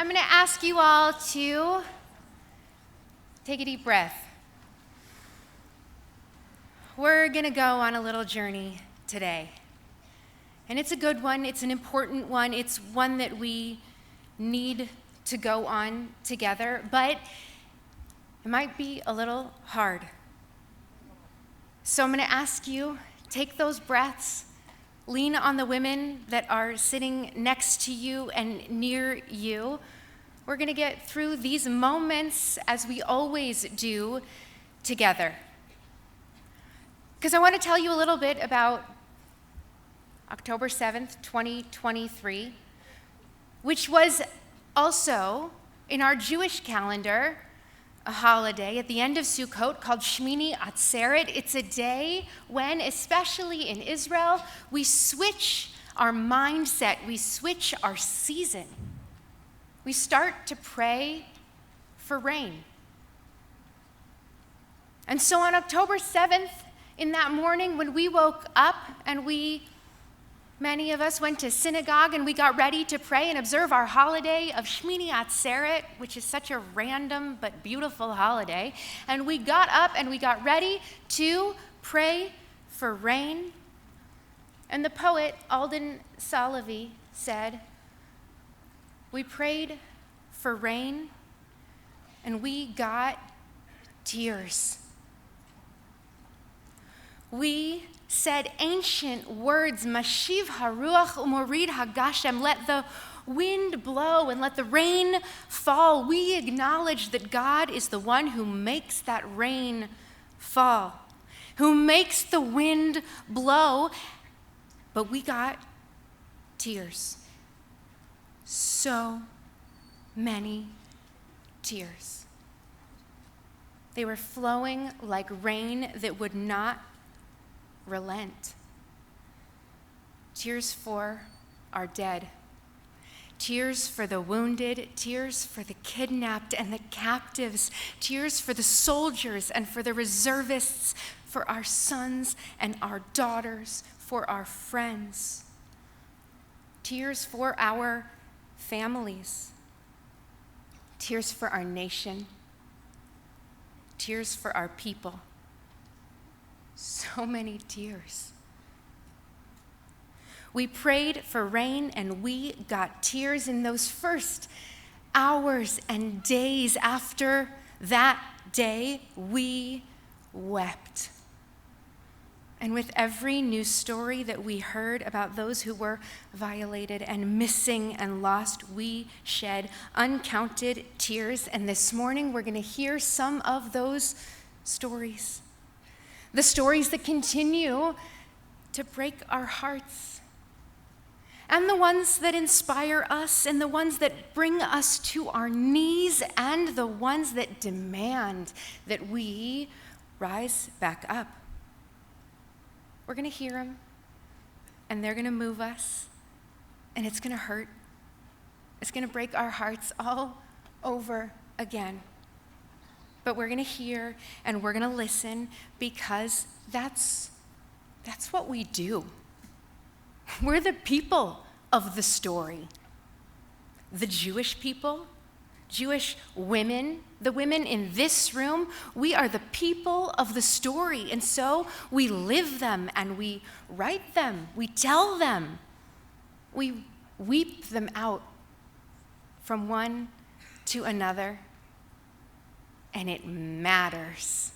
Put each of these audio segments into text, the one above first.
I'm going to ask you all to take a deep breath. We're going to go on a little journey today. And it's a good one. It's an important one. It's one that we need to go on together, but it might be a little hard. So I'm going to ask you, take those breaths, lean on the women that are sitting next to you and near you. We're going to get through these moments as we always do together. Because I want to tell you a little bit about October 7th, 2023, which was also in our Jewish calendar a holiday at the end of Sukkot called Shmini Atzeret. It's a day when, especially in Israel, we switch our mindset, we switch our season. We start to pray for rain. And so on October 7th, in that morning when we woke up and many of us went to synagogue and we got ready to pray and observe our holiday of Shmini Atzeret, which is such a random but beautiful holiday. And we got up and we got ready to pray for rain. And the poet Alden Salavi said, "We prayed for rain and we got tears. We said ancient words, Mashiv haruach umorid hagashem, let the wind blow and let the rain fall. We acknowledge that God is the one who makes that rain fall, who makes the wind blow, but we got tears. So many tears. They were flowing like rain that would not relent. Tears for our dead, tears for the wounded, tears for the kidnapped and the captives, tears for the soldiers and for the reservists, for our sons and our daughters, for our friends, tears for our families, tears for our nation, tears for our people. So many tears. We prayed for rain and we got tears in those first hours and days after that day. We wept. And with every news story that we heard about those who were violated and missing and lost, we shed uncounted tears. And this morning we're going to hear some of those stories. The stories that continue to break our hearts, and the ones that inspire us, and the ones that bring us to our knees, and the ones that demand that we rise back up. We're going to hear them, and they're going to move us, and it's going to hurt. It's going to break our hearts all over again. But we're going to hear and we're going to listen because that's what we do. We're the people of the story. The Jewish people, Jewish women, the women in this room, we are the people of the story. And so we live them and we write them, we tell them, we weep them out from one to another. And it matters.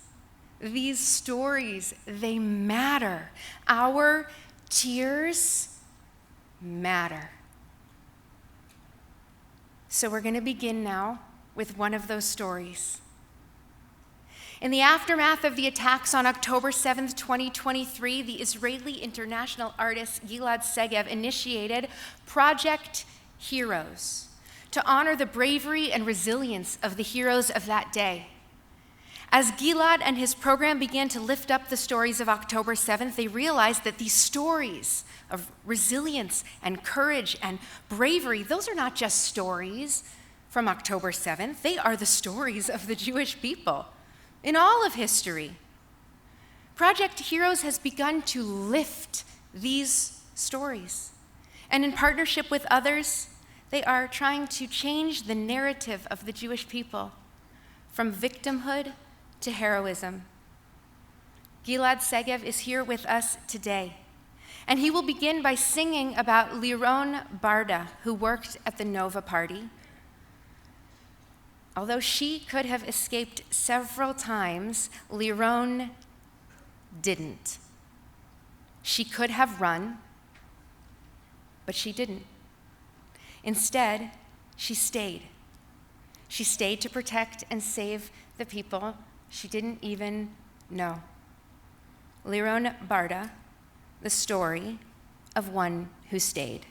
These stories, they matter. Our tears matter. So we're going to begin now with one of those stories. In the aftermath of the attacks on October 7th, 2023, the Israeli international artist Gilad Segev initiated Project Heroes to honor the bravery and resilience of the heroes of that day. As Gilad and his program began to lift up the stories of October 7th, they realized that these stories of resilience and courage and bravery, those are not just stories from October 7th, they are the stories of the Jewish people in all of history. Project Heroes has begun to lift these stories. And in partnership with others, They are trying to change the narrative of the Jewish people from victimhood to heroism. Gilad Segev is here with us today, and he will begin by singing about Liron Barda, who worked at the Nova Party. Although she could have escaped several times, Liron didn't. She could have run, but she didn't. Instead, she stayed. She stayed to protect and save the people she didn't even know. Liron Barda, the story of one who stayed.